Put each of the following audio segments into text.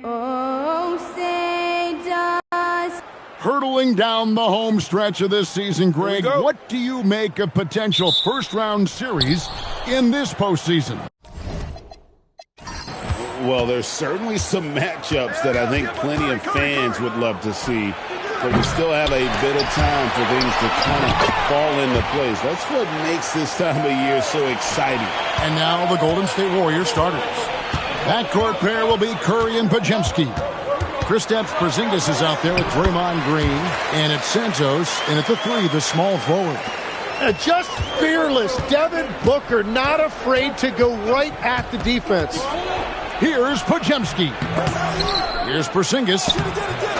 Oh, say does. Hurtling down the home stretch of this season, Greg, what do you make of potential first-round series in this postseason? Well, there's certainly some matchups that I think plenty of fans would love to see, but we still have a bit of time for things to kind of fall into place. That's what makes this time of year so exciting. And now the Golden State Warriors starters. Backcourt pair will be Curry and Podziemski. Kristaps Porzingis is out there with Draymond Green, and it's Santos, and at the 3, the small forward. Just fearless. Devin Booker not afraid to go right at the defense. Here's Podziemski. Here's Porzingis.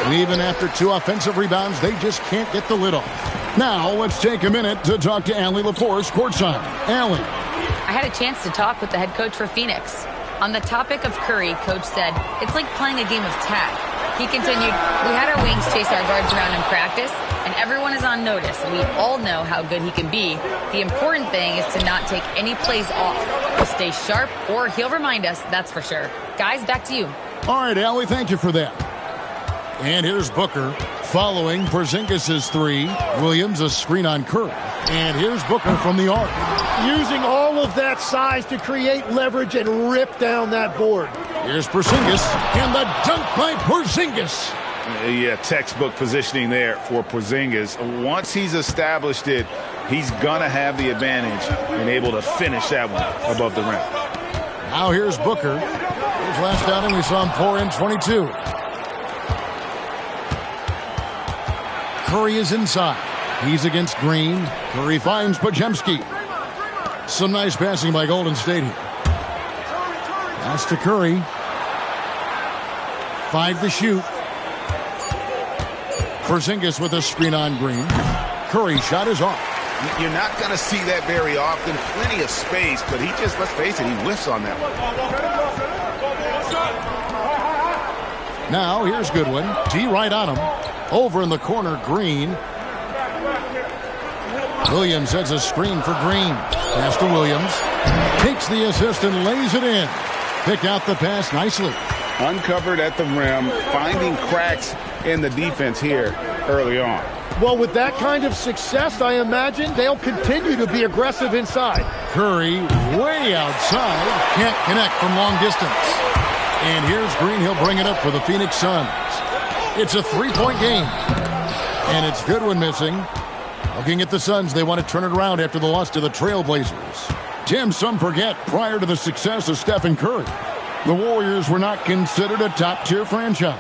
And even after 2 offensive rebounds, they just can't get the lid off. Now let's take a minute to talk to Allie LaForce courtside. Allie. I had a chance to talk with the head coach for Phoenix. On the topic of Curry, coach said, it's like playing a game of tag. He continued, we had our wings chase our guards around in practice, and everyone is on notice. We all know how good he can be. The important thing is to not take any plays off. He'll stay sharp, or he'll remind us, that's for sure. Guys, back to you. All right, Allie, thank you for that. And here's Booker following Porzingis' 3. Williams a screen on Curry. And here's Booker from the arc. Using all of that size to create leverage and rip down that board. Here's Porzingis, and the dunk by Porzingis. Yeah, textbook positioning there for Porzingis. Once he's established it, he's going to have the advantage and able to finish that one above the rim. Now here's Booker. His last outing, we saw him pour in 22. Curry is inside. He's against Green. Curry finds Podziemski. Some nice passing by Golden State here. Pass to Curry. 5 to shoot. Porzingis with a screen on Green. Curry shot is off. You're not going to see that very often. Plenty of space, but he just, let's face it, he whiffs on that one. Now here's Goodwin. D right on him. Over in the corner, Green. Williams sets a screen for Green. Pass to Williams. Takes the assist and lays it in. Pick out the pass nicely. Uncovered at the rim, finding cracks in the defense here early on. Well, with that kind of success, I imagine they'll continue to be aggressive inside. Curry way outside. Can't connect from long distance. And here's Green. He'll bring it up for the Phoenix Suns. It's a 3-point game. And it's Goodwin missing. Looking at the Suns, they want to turn it around after the loss to the Trailblazers. Tim, some forget, prior to the success of Stephen Curry, the Warriors were not considered a top-tier franchise.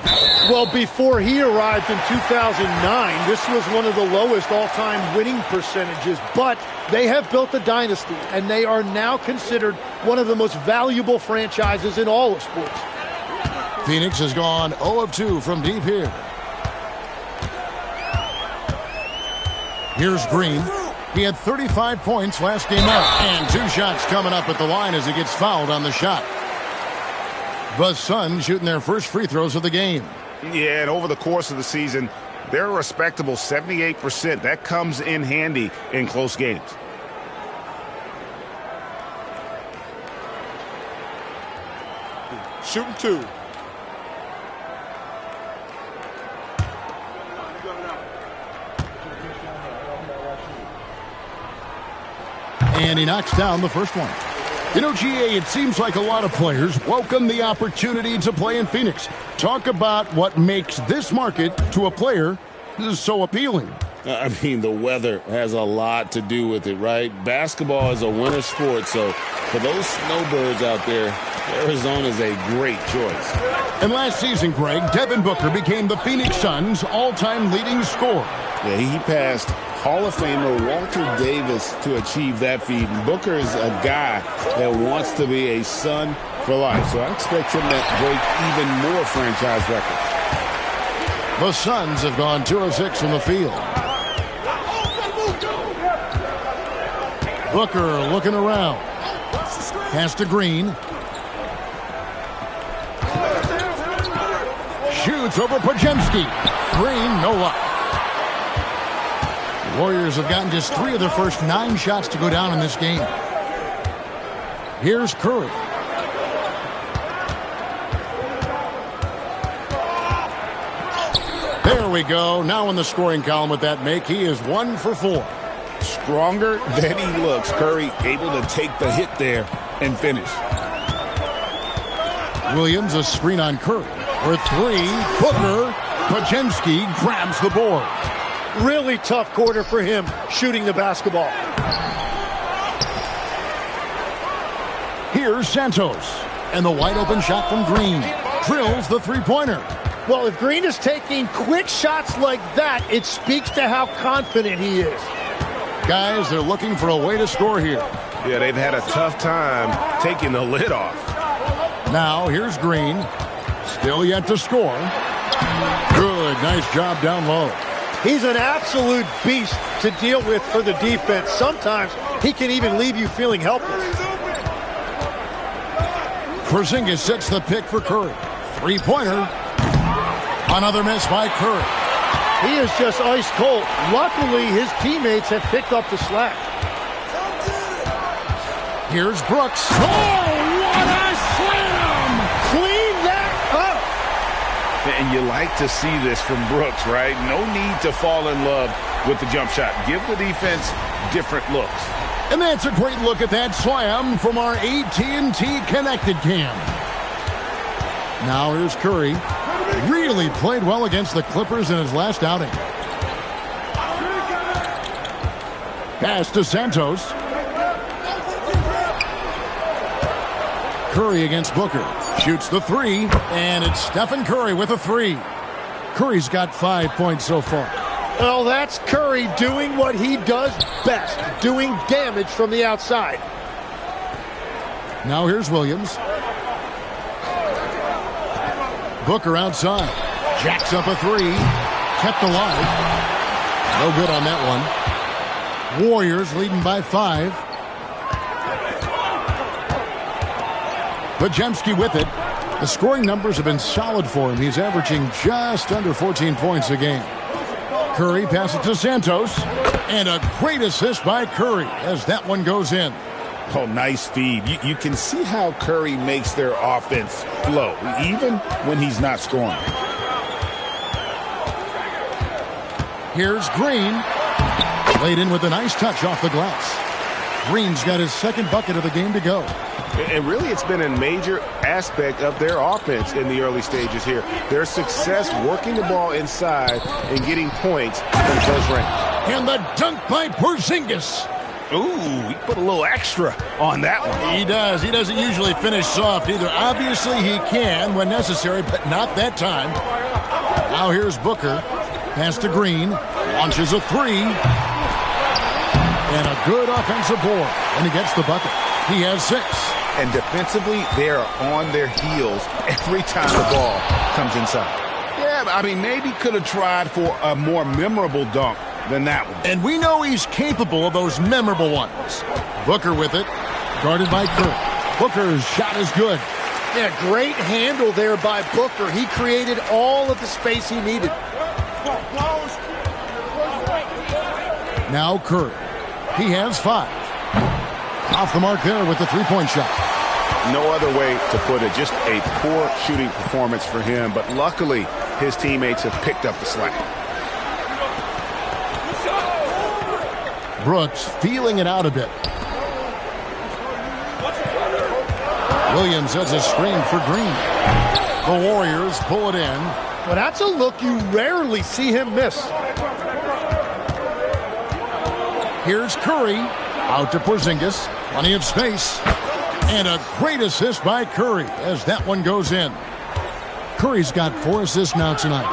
Well, before he arrived in 2009, this was one of the lowest all-time winning percentages, but they have built a dynasty, and they are now considered one of the most valuable franchises in all of sports. Phoenix has gone 0 of 2 from deep here. Here's Green. He had 35 points last game out, and 2 shots coming up at the line as he gets fouled on the shot. The Suns shooting their first free throws of the game. Yeah, and over the course of the season, they're a respectable 78%. That comes in handy in close games. Shooting 2. And he knocks down the first one. You know, GA, it seems like a lot of players welcome the opportunity to play in Phoenix. Talk about what makes this market to a player so appealing. I mean, the weather has a lot to do with it, right? Basketball is a winter sport, so for those snowbirds out there, Arizona is a great choice. And last season, Greg, Devin Booker became the Phoenix Suns' all-time leading scorer. Yeah, he passed Hall of Famer Walter Davis to achieve that feat. And Booker is a guy that wants to be a Sun for life, so I expect him to break even more franchise records. The Suns have gone 2 of 6 from the field. Booker looking around. Pass to Green. Shoots over Podziemski. Green, no luck. The Warriors have gotten just 3 of their first 9 shots to go down in this game. Here's Curry. There we go. Now in the scoring column with that make, he is 1 for 4. Stronger than he looks. Curry able to take the hit there and finish. Williams, a screen on Curry. For 3, Booker. Podziemski grabs the board. Really tough quarter for him shooting the basketball. Here's Santos. And the wide open shot from Green. Drills the three-pointer. Well, if Green is taking quick shots like that, it speaks to how confident he is. Guys, they're looking for a way to score here. Yeah, they've had a tough time taking the lid off. Now, here's Green. Still yet to score. Good, nice job down low. He's an absolute beast to deal with for the defense. Sometimes he can even leave you feeling helpless. Porzingis sets the pick for Curry. Three-pointer. Another miss by Curry. He is just ice cold. Luckily, his teammates have picked up the slack. Here's Brooks. Oh, what a slam! Clean that up! And you like to see this from Brooks, right? No need to fall in love with the jump shot. Give the defense different looks. And that's a great look at that slam from our AT&T Connected Cam. Now here's Curry. Really played well against the Clippers in his last outing. Pass to Santos. Curry against Booker. Shoots the 3, and it's Stephen Curry with a 3. Curry's got 5 points so far. Well, that's Curry doing what he does best, doing damage from the outside. Now here's Williams. Booker outside. Jacks up a 3. Kept alive. No good on that one. Warriors leading by 5. Podziemski with it. The scoring numbers have been solid for him. He's averaging just under 14 points a game. Curry passes to Santos. And a great assist by Curry as that one goes in. Oh, nice feed. You can see how Curry makes their offense flow, even when he's not scoring. Here's Green. Laid in with a nice touch off the glass. Green's got his second bucket of the game to go. And really, it's been a major aspect of their offense in the early stages here. Their success working the ball inside and getting points from close range. And the dunk by Porzingis. Ooh, he put a little extra on that one. He does. He doesn't usually finish soft either. Obviously, he can when necessary, but not that time. Now here's Booker. Pass to Green. Launches a 3. And a good offensive board. And he gets the bucket. He has 6. And defensively, they are on their heels every time the ball comes inside. Yeah, I mean, maybe could have tried for a more memorable dunk than that one. And we know he's capable of those memorable ones. Booker with it. Guarded by Curry. Booker's shot is good. Yeah, great handle there by Booker. He created all of the space he needed. Now Curry. He has 5. Off the mark there with the three-point shot. No other way to put it. Just a poor shooting performance for him. But luckily, his teammates have picked up the slack. Brooks feeling it out a bit. Williams has a screen for Green. The Warriors pull it in. Well, that's a look you rarely see him miss. Here's Curry. Out to Porzingis. Plenty of space. And a great assist by Curry as that one goes in. Curry's got 4 assists now tonight.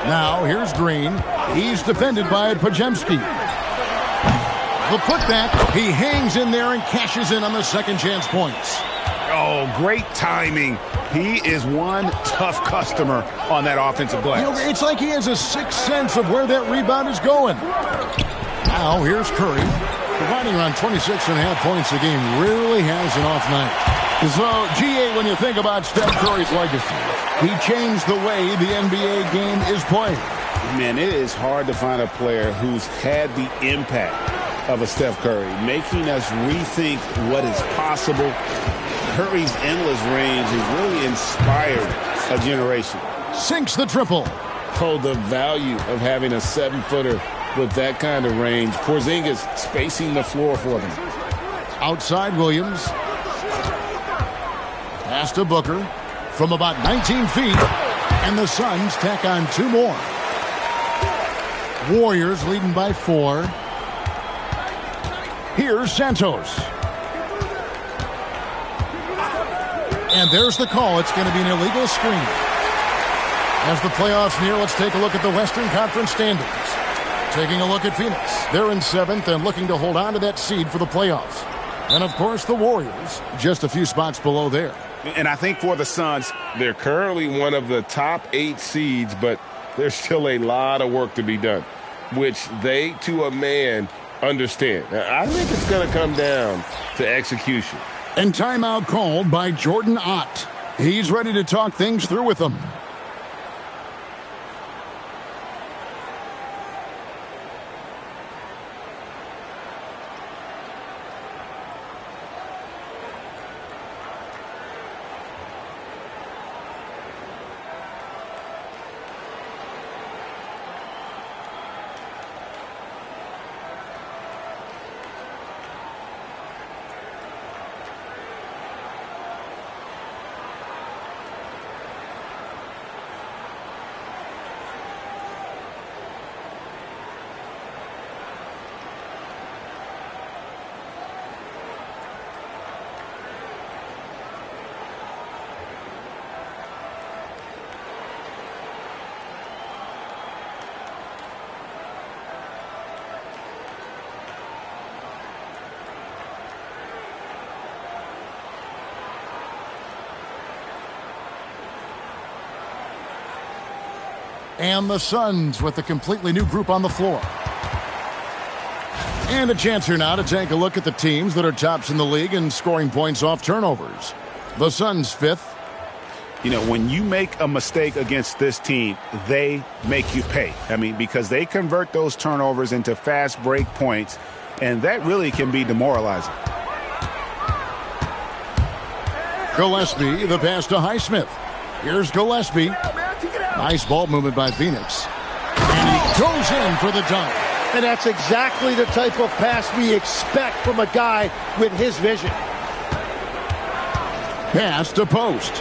Now here's Green. He's defended by Podziemski. The putback. He hangs in there and cashes in on the second chance points. Oh, great timing. He is one tough customer on that offensive glass. You know, it's like he has a sixth sense of where that rebound is going. Now here's Curry. Providing around 26.5 points a game. Rarely has an off night. So, G8, when you think about Steph Curry's legacy, he changed the way the NBA game is played. Man, it is hard to find a player who's had the impact of a Steph Curry, making us rethink what is possible. Curry's endless range has really inspired a generation. Sinks the triple. Oh, the value of having a 7-footer with that kind of range. Porzingis spacing the floor for them. Outside Williams. Pass to Booker from about 19 feet. And the Suns tack on 2 more. Warriors leading by 4. Here's Santos. And there's the call. It's going to be an illegal screen. As the playoffs near, let's take a look at the Western Conference standings. Taking a look at Phoenix. They're in 7th and looking to hold on to that seed for the playoffs. And, of course, the Warriors just a few spots below there. And I think for the Suns, they're currently one of the top 8 seeds, but there's still a lot of work to be done, which they, to a man, understand. Now, I think it's going to come down to execution. And timeout called by Jordan Ott. He's ready to talk things through with them. And the Suns with a completely new group on the floor. And a chance here now to take a look at the teams that are tops in the league in scoring points off turnovers. The Suns 5th. You know, when you make a mistake against this team, they make you pay. I mean, because they convert those turnovers into fast break points, and that really can be demoralizing. Gillespie, the pass to Highsmith. Here's Gillespie. Nice ball movement by Phoenix. And he goes in for the dunk. And that's exactly the type of pass we expect from a guy with his vision. Pass to Post.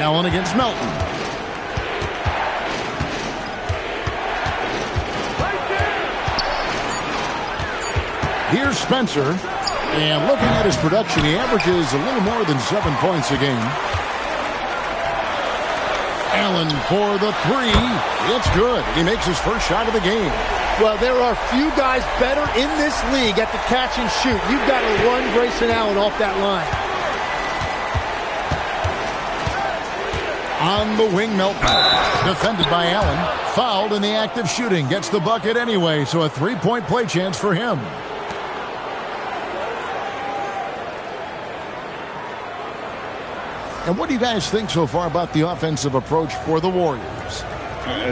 Allen against Melton. Here's Spencer. And looking at his production, he averages a little more than 7 points a game. Allen for the 3. It's good. He makes his first shot of the game. Well, there are few guys better in this league at the catch and shoot. You've got to run Grayson Allen off that line. On the wing, Melton. Defended by Allen. Fouled in the act of shooting. Gets the bucket anyway, so a 3-point play chance for him. And what do you guys think so far about the offensive approach for the Warriors?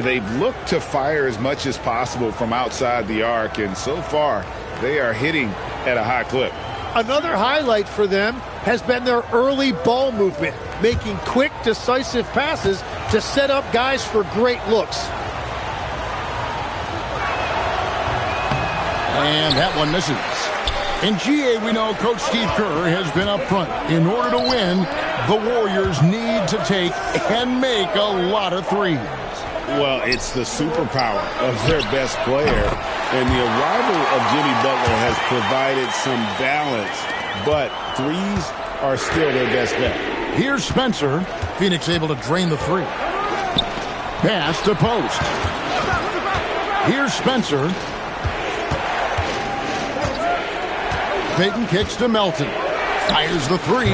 They've looked to fire as much as possible from outside the arc, and so far they are hitting at a high clip. Another highlight for them has been their early ball movement, making quick, decisive passes to set up guys for great looks. And that one misses. In GA, we know Coach Steve Kerr has been up front. In order to win, the Warriors need to take and make a lot of threes. Well, it's the superpower of their best player. And the arrival of Jimmy Butler has provided some balance. But threes are still their best bet. Here's Spencer. Phoenix able to drain the 3. Pass to Post. Here's Spencer. Payton kicks to Melton. Fires the 3.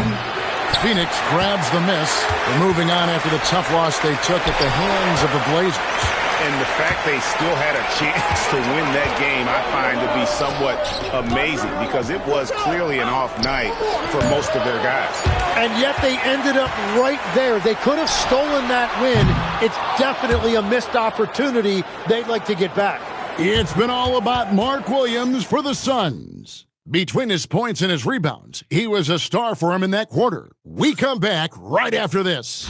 Phoenix grabs the miss. They're moving on after the tough loss they took at the hands of the Blazers. And the fact they still had a chance to win that game, I find to be somewhat amazing, because it was clearly an off night for most of their guys. And yet they ended up right there. They could have stolen that win. It's definitely a missed opportunity they'd like to get back. It's been all about Mark Williams for the Suns. Between his points and his rebounds, he was a star for him in that quarter. We come back right after this.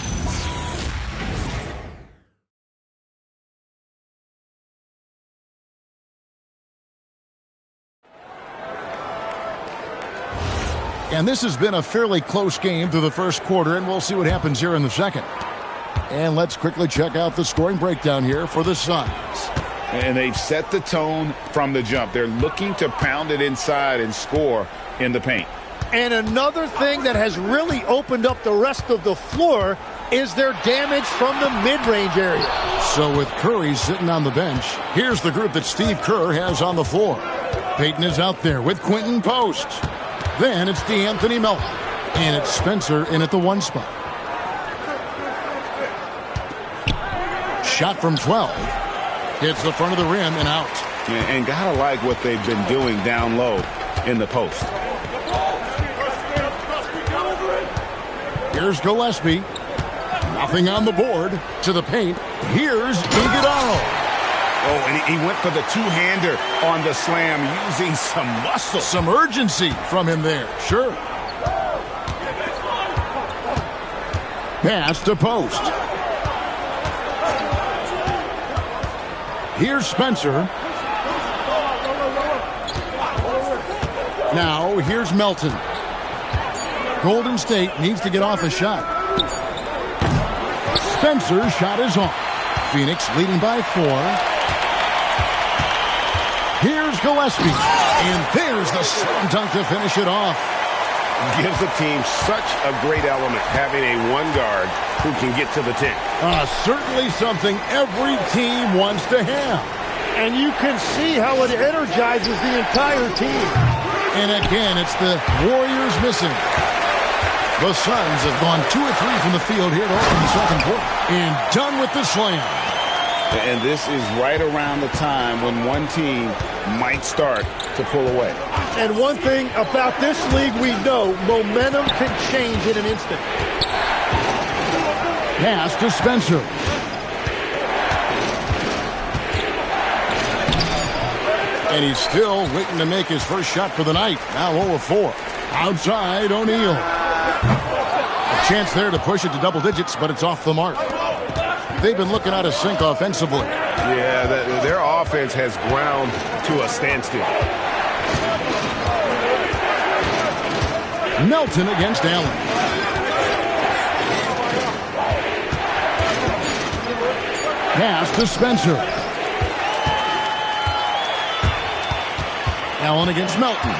And this has been a fairly close game through the first quarter, and we'll see what happens here in the second. And let's quickly check out the scoring breakdown here for the Suns. And they've set the tone from the jump. They're looking to pound it inside and score in the paint. And another thing that has really opened up the rest of the floor is their damage from the mid-range area. So with Curry sitting on the bench, here's the group that Steve Kerr has on the floor. Payton is out there with Quentin Post. Then it's DeAnthony Melton. And it's Spencer in at the 1 spot. Shot from 12. Hits the front of the rim and out. And gotta like what they've been doing down low in the post. Here's Gillespie. Nothing on the board. To the paint. Here's Iguodala. Oh, and he went for the two-hander on the slam using some muscle. Some urgency from him there. Sure. Pass to Post. Here's Spencer. Now, here's Melton. Golden State needs to get off a shot. Spencer's shot is off. Phoenix leading by 4. Here's Gillespie. And there's the slam dunk to finish it off. Gives the team such a great element, having a one guard who can get to the 10. Certainly something every team wants to have. And you can see how it energizes the entire team. And again, it's the Warriors missing. The Suns have gone 2 of 3 from the field here to open the second quarter. And done with the slam. And this is right around the time when one team might start to pull away. And one thing about this league we know, momentum can change in an instant. Pass to Spencer. And he's still waiting to make his first shot for the night. Now 0 of 4. Outside, O'Neal. A chance there to push it to double digits, but it's off the mark. They've been looking out of sync offensively. Yeah, their offense has ground to a standstill. Melton against Allen. Pass to Spencer. Allen against Melton.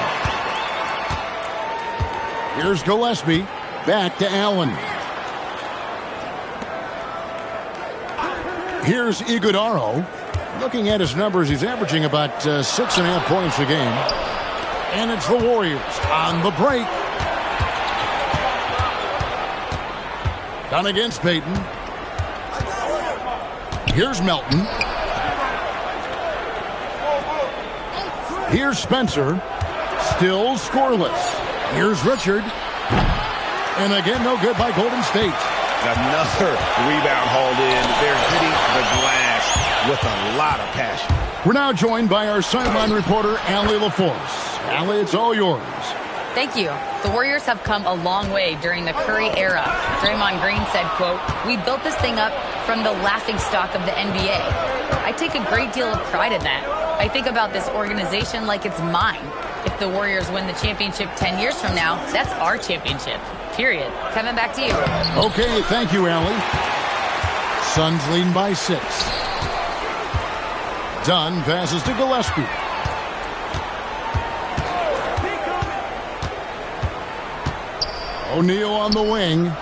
Here's Gillespie. Back to Allen. Here's Iguodala. Looking at his numbers, he's averaging about 6.5 points a game. And it's the Warriors on the break. Done against Payton. Here's Melton. Here's Spencer. Still scoreless. Here's Richard. And again, no good by Golden State. Another rebound hauled in. They're hitting the glass with a lot of passion. We're now joined by our sideline reporter, Allie LaForce. Allie, it's all yours. Thank you. The Warriors have come a long way during the Curry era. Draymond Green said, quote, "We built this thing up from the laughingstock of the NBA. I take a great deal of pride in that. I think about this organization like it's mine. If the Warriors win the championship 10 years from now, that's our championship. Period." Kevin, back to you. Okay, thank you, Allie. Suns leading by 6. Dunn passes to Gillespie. O'Neal on the wing.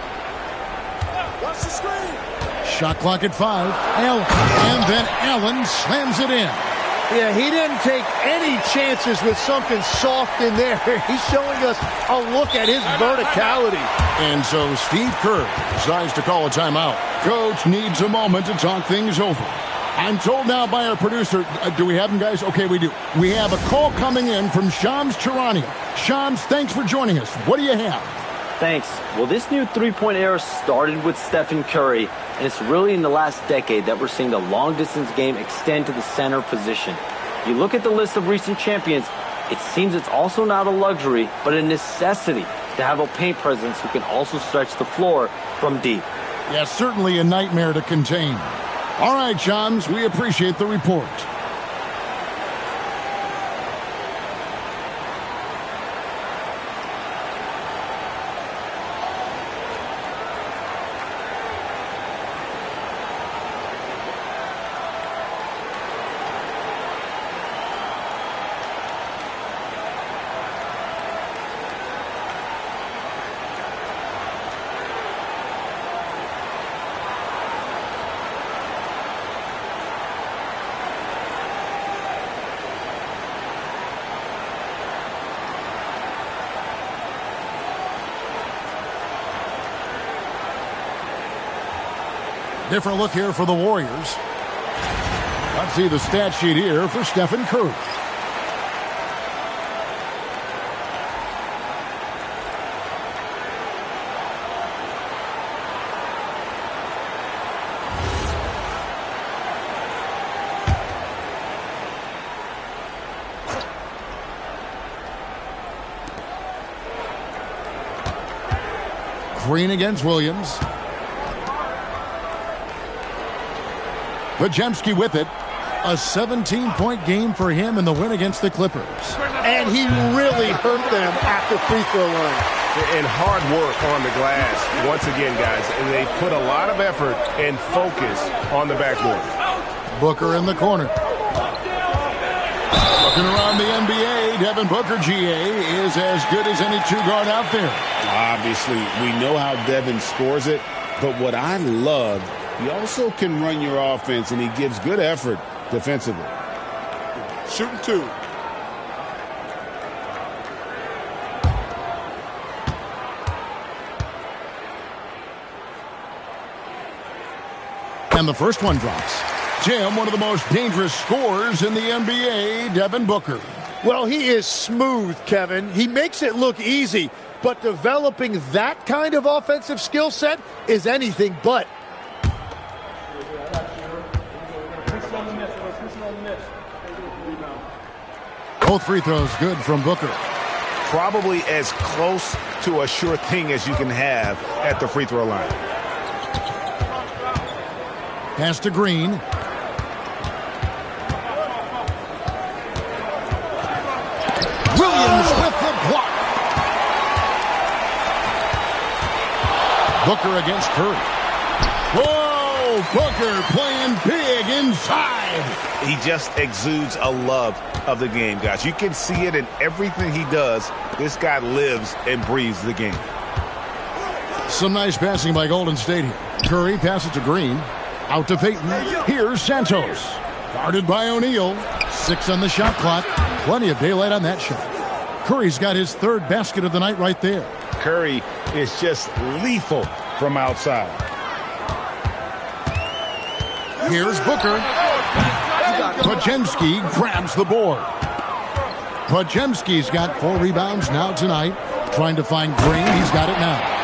Shot clock at 5. Allen. And then Allen slams it in. Yeah, he didn't take any chances with something soft in there. He's showing us a look at his verticality. And so Steve Kerr decides to call a timeout. Coach needs a moment to talk things over. I'm told now by our producer, do we have him, guys? Okay, we do. We have a call coming in from Shams Charania. Shams, thanks for joining us. What do you have? Thanks. Well, this new three-point era started with Stephen Curry, and it's really in the last decade that we're seeing the long-distance game extend to the center position. You look at the list of recent champions, It seems it's also not a luxury, but a necessity to have a paint presence who can also stretch the floor from deep. Yeah, certainly a nightmare to contain. All right, Shams, we appreciate the report. Different look here for the Warriors. Let's see the stat sheet here for Stephen Curry. Green against Williams. Podziemski with it. A 17-point game for him in the win against the Clippers. And he really hurt them at the free throw line. And hard work on the glass. Once again, guys, and they put a lot of effort and focus on the backboard. Booker in the corner. Looking around the NBA, Devin Booker, GA, is as good as any two-guard out there. Obviously, we know how Devin scores it, but what I love, he also can run your offense, and he gives good effort defensively. Shooting two. And the first one drops. Jim, one of the most dangerous scorers in the NBA, Devin Booker. Well, he is smooth, Kevin. He makes it look easy, but developing that kind of offensive skill set is anything but. Both free throws good from Booker. Probably as close to a sure thing as you can have at the free throw line. Pass to Green. Williams with the block. Booker against Curry. Whoa! Booker playing big inside. He just exudes a love of the game, guys. You can see it in everything he does. This guy lives and breathes the game. Some nice passing by Golden State here. Curry passes to Green. Out to Payton. Here's Santos. Guarded by O'Neal. 6 on the shot clock. Plenty of daylight on that shot. Curry's got his third basket of the night right there. Curry is just lethal from outside. Here's Booker. Podziemski grabs the board. Podziemski's got 4 rebounds now tonight. Trying to find Green. He's got it now.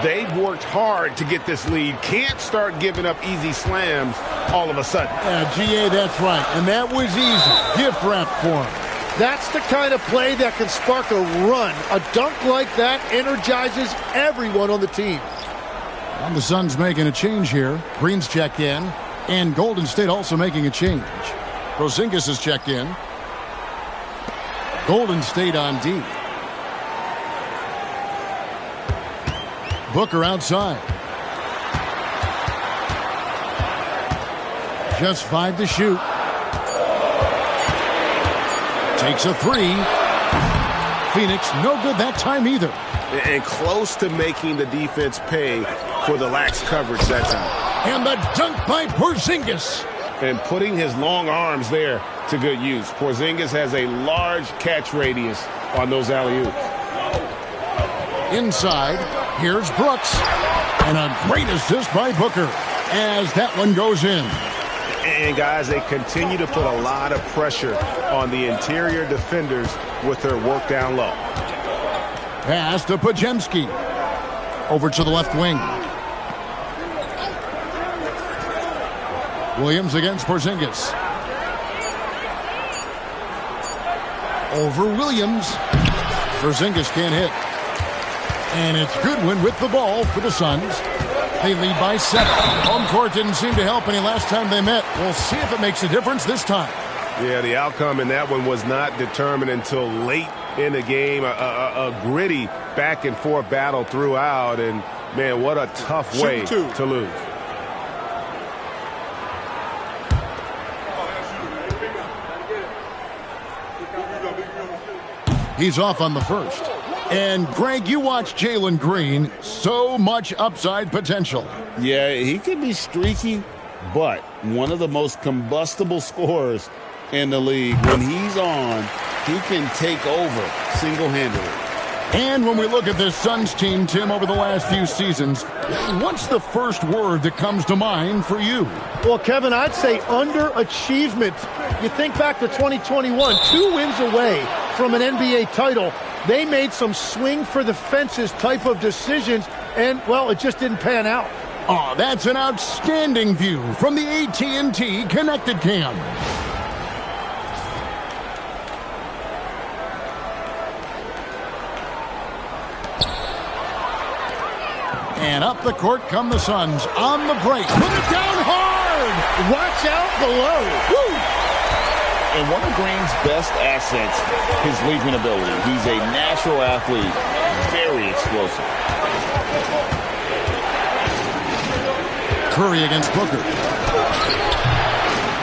They've worked hard to get this lead. Can't start giving up easy slams all of a sudden. Yeah, GA, that's right. And that was easy. Gift wrap for him. That's the kind of play that can spark a run. A dunk like that energizes everyone on the team. And the Suns making a change here. Green's checked in. And Golden State also making a change. Porzingis is checked in. Golden State on D. Booker outside. Just 5 to shoot. Takes a 3. Phoenix no good that time either. And close to making the defense pay for the lax coverage that time. And the dunk by Porzingis. And putting his long arms there to good use. Porzingis has a large catch radius on those alley-oops. Inside, here's Brooks. And a great assist by Booker as that one goes in. And, guys, they continue to put a lot of pressure on the interior defenders with their work down low. Pass to Podziemski. Over to the left wing. Williams against Porzingis. Over Williams. Porzingis can't hit. And it's Goodwin with the ball for the Suns. They lead by 7. Home court didn't seem to help any last time they met. We'll see if it makes a difference this time. Yeah, the outcome in that one was not determined until late in the game. A gritty back-and-forth battle throughout. And, man, what a tough way to lose. He's off on the first. And, Greg, you watch Jalen Green. So much upside potential. Yeah, he can be streaky, but one of the most combustible scorers in the league. When he's on, he can take over single-handedly. And when we look at this Suns team, Tim, over the last few seasons, what's the first word that comes to mind for you? Well, Kevin, I'd say underachievement. You think back to 2021, 2 wins away from an NBA title. They made some swing-for-the-fences type of decisions, and, well, it just didn't pan out. Oh, that's an outstanding view from the AT&T Connected Cam. And up the court come the Suns on the break. Put it down hard. Watch out below. Woo! And one of Green's best assets, his leaping ability. He's a natural athlete, very explosive. Curry against Booker.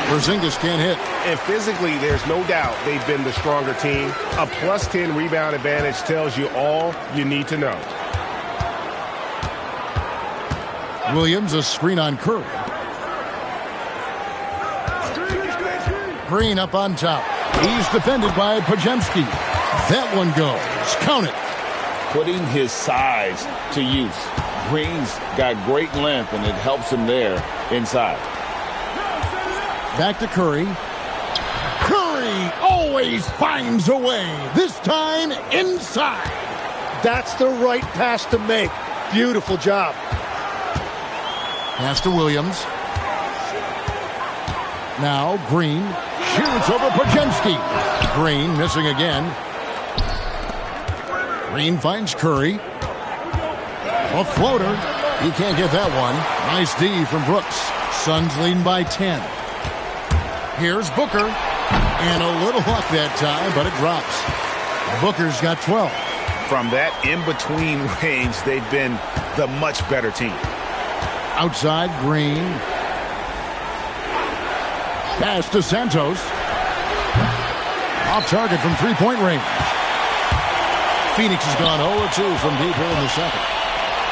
Porzingis can't hit. And physically, there's no doubt they've been the stronger team. A +10 rebound advantage tells you all you need to know. Williams, a screen on Curry. Green up on top. He's defended by Podziemski. That one goes. Count it. Putting his size to use. Green's got great length, and it helps him there inside. Back to Curry. Curry always finds a way. This time inside. That's the right pass to make. Beautiful job. Pass to Williams. Now Green shoots over Podziemski. Green missing again. Green finds Curry. A floater. He can't get that one. Nice D from Brooks. Suns leading by 10. Here's Booker. And a little luck that time, but it drops. Booker's got 12. From that in-between range, they've been the much better team. Outside, Green. Pass to Santos. Off target from three-point range. Phoenix has gone 0-2 from deep here in the second.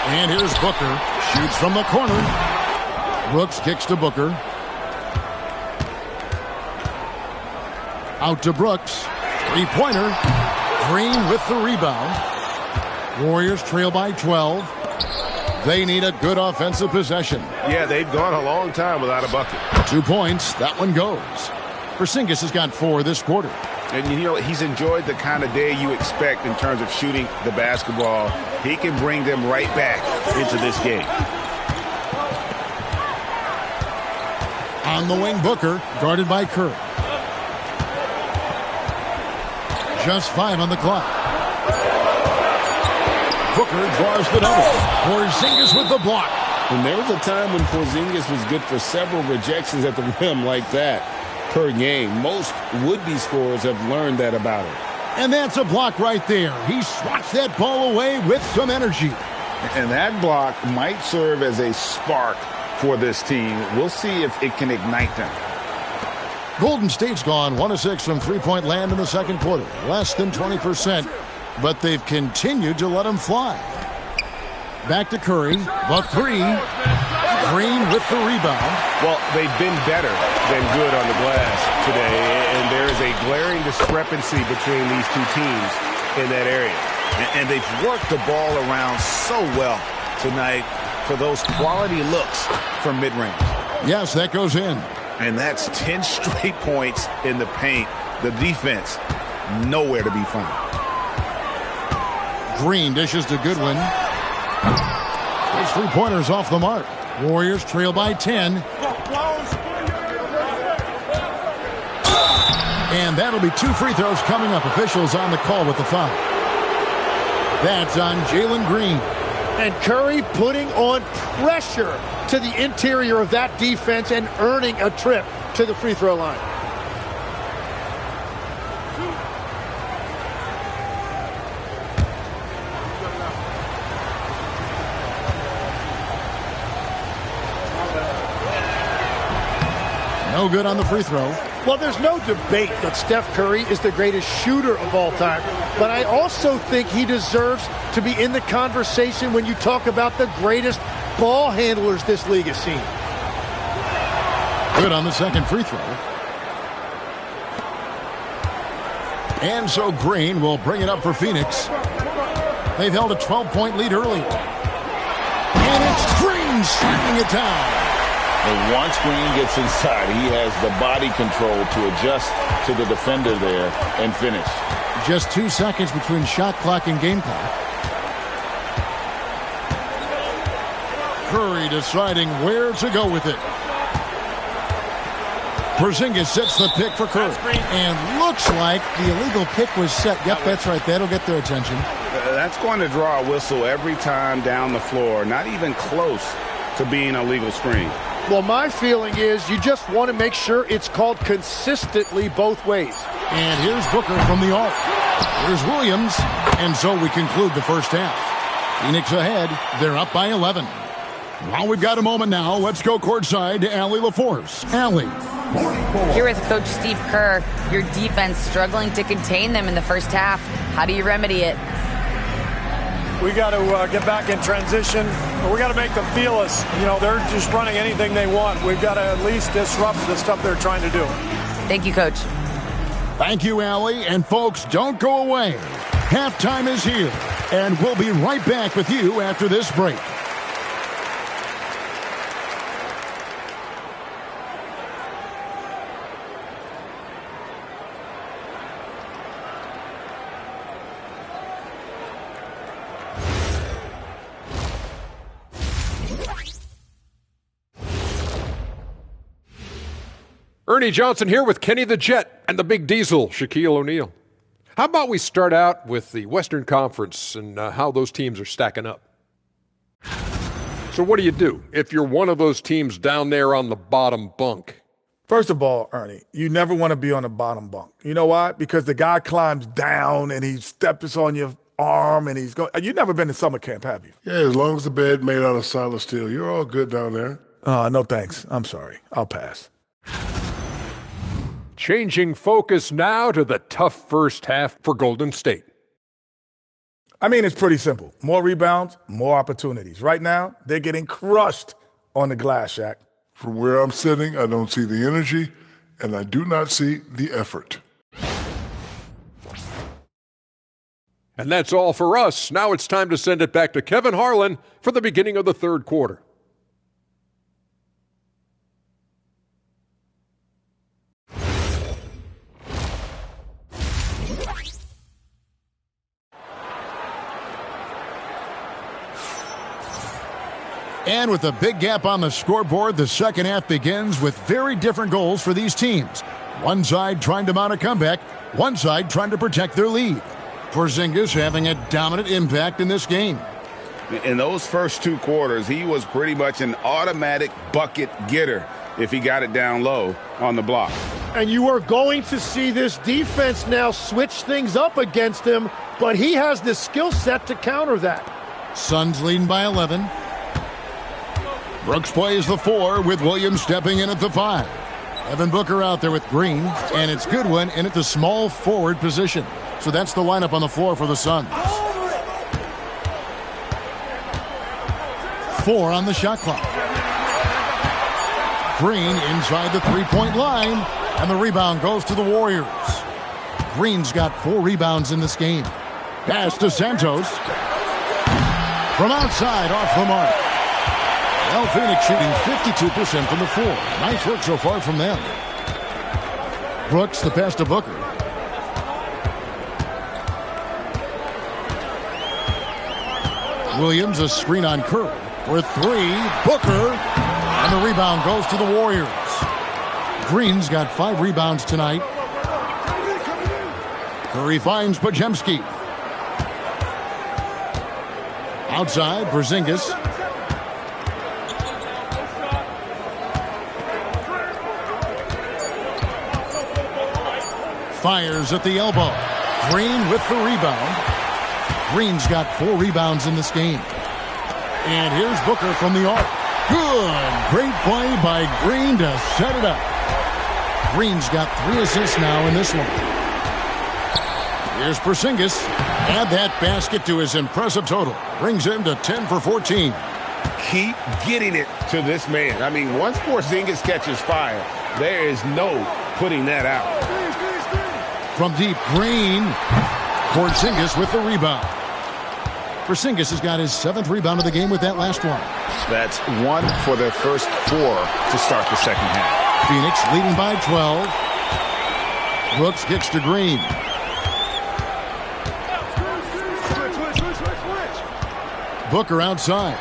And here's Booker. Shoots from the corner. Brooks kicks to Booker. Out to Brooks. Three-pointer. Green with the rebound. Warriors trail by 12. They need a good offensive possession. Yeah, they've gone a long time without a bucket. 2 points. That one goes. Porzingis has got 4 this quarter. And, you know, he's enjoyed the kind of day you expect in terms of shooting the basketball. He can bring them right back into this game. On the wing, Booker, guarded by Curry. Just 5 on the clock. Booker draws the double. Porzingis with the block. And there was a time when Porzingis was good for several rejections at the rim like that per game. Most would-be scorers have learned that about him. And that's a block right there. He swats that ball away with some energy. And that block might serve as a spark for this team. We'll see if it can ignite them. Golden State's gone 1-6 from three-point land in the second quarter. Less than 20%. But they've continued to let him fly. Back to Curry. The three. Green with the rebound. Well, they've been better than good on the glass today, and there is a glaring discrepancy between these two teams in that area. And they've worked the ball around so well tonight for those quality looks from mid-range. Yes, that goes in. And that's 10 straight points in the paint. The defense, nowhere to be found. Green dishes to Goodwin. His three-pointers off the mark. Warriors trail by 10. And that'll be 2 free throws coming up. Officials on the call with the foul. That's on Jalen Green. And Curry putting on pressure to the interior of that defense and earning a trip to the free throw line. No good on the free throw. Well, there's no debate that Steph Curry is the greatest shooter of all time. But I also think he deserves to be in the conversation when you talk about the greatest ball handlers this league has seen. Good on the second free throw. And so Green will bring it up for Phoenix. They've held a 12-point lead early. And it's Green slamming it down. And once Green gets inside, he has the body control to adjust to the defender there and finish. Just 2 seconds between shot clock and game clock. Curry deciding where to go with it. Porzingis sets the pick for Curry. And looks like the illegal pick was set. Yep, that's right. That'll get their attention. That's going to draw a whistle every time down the floor. Not even close to being a legal screen. Well, my feeling is you just want to make sure it's called consistently both ways. And here's Booker from the arc. Here's Williams. And so we conclude the first half. Phoenix ahead. They're up by 11. Well, we've got a moment now. Let's go courtside to Allie LaForce. Allie. Here with Coach Steve Kerr, your defense struggling to contain them in the first half. How do you remedy it? We got to get back in transition. We got to make them feel us. You know, they're just running anything they want. We've got to at least disrupt the stuff they're trying to do. Thank you, Coach. Thank you, Allie. And folks, don't go away. Halftime is here, and we'll be right back with you after this break. Ernie Johnson here with Kenny the Jet and the Big Diesel, Shaquille O'Neal. How about we start out with the Western Conference and how those teams are stacking up? So what do if you're one of those teams down there on the bottom bunk? First of all, Ernie, you never want to be on the bottom bunk. You know why? Because the guy climbs down and he steps on your arm and he's going. You've never been to summer camp, have you? Yeah, as long as the bed made out of solid steel, you're all good down there. No thanks. I'm sorry. I'll pass. Changing focus now to the tough first half for Golden State. I mean, it's pretty simple. More rebounds, more opportunities. Right now, they're getting crushed on the glass, Shaq. From where I'm sitting, I don't see the energy, and I do not see the effort. And that's all for us. Now it's time to send it back to Kevin Harlan for the beginning of the third quarter. And with a big gap on the scoreboard, the second half begins with very different goals for these teams. One side trying to mount a comeback, one side trying to protect their lead. Porzingis having a dominant impact in this game. In those first 2 quarters, he was pretty much an automatic bucket getter if he got it down low on the block. And you are going to see this defense now switch things up against him, but he has the skill set to counter that. Suns leading by 11. Brooks plays the 4 with Williams stepping in at the 5. Devin Booker out there with Green, and it's Goodwin in at the small forward position. So that's the lineup on the floor for the Suns. 4 on the shot clock. Green inside the three-point line, and the rebound goes to the Warriors. Green's got 4 rebounds in this game. Pass to Santos. From outside, off the mark. Well, Phoenix shooting 52% from the floor. Nice work so far from them. Brooks, the pass to Booker. Williams, a screen on Curry. For 3, Booker. And the rebound goes to the Warriors. Green's got 5 rebounds tonight. Curry finds Podziemski. Outside, Porzingis. Fires at the elbow. Green with the rebound. Green's got 4 rebounds in this game. And here's Booker from the arc. Good. Great play by Green to set it up. Green's got 3 assists now in this one. Here's Porzingis. Add that basket to his impressive total. Brings him to 10 for 14. Keep getting it to this man. I mean, once Porzingis catches fire, there is no putting that out. From deep, Green. Porzingis with the rebound. Porzingis has got his 7th rebound of the game with that last one. That's 1 for their first 4 to start the second half. Phoenix leading by 12. Brooks kicks to Green. Booker outside.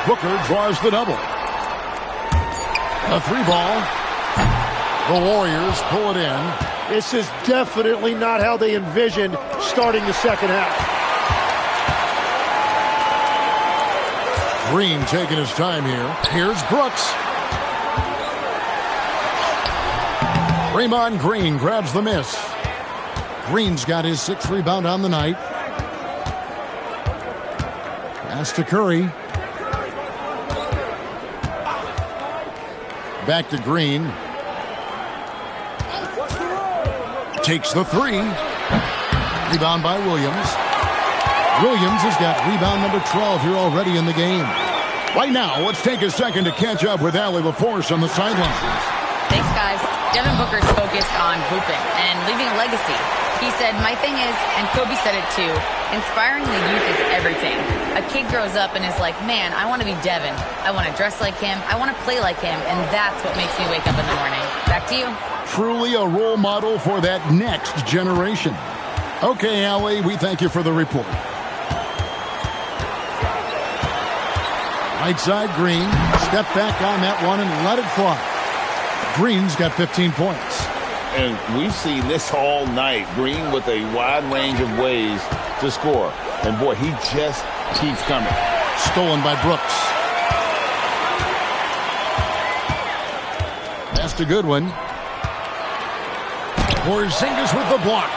Booker draws the double. A 3-ball. The Warriors pull it in. This is definitely not how they envisioned starting the second half. Green taking his time here. Here's Brooks. Draymond Green grabs the miss. Green's got his 6th rebound on the night. Pass to Curry. Back to Green. Takes the 3. Rebound by Williams. Williams has got rebound number 12 here already in the game. Right now, let's take a second to catch up with Allie LaForce on the sideline. Thanks, guys. Devin Booker's focused on hooping and leaving a legacy. He said, my thing is, and Kobe said it too, inspiring the youth is everything. A kid grows up and is like, man, I want to be Devin. I want to dress like him. I want to play like him. And that's what makes me wake up in the morning. Back to you. Truly a role model for that next generation. Okay, Allie, we thank you for the report. Right side, Green. Step back on that one and let it fly. Green's got 15 points. And we've seen this all night. Green with a wide range of ways to score. And, boy, he just keeps coming. Stolen by Brooks. That's a good one. Porzingis with the block.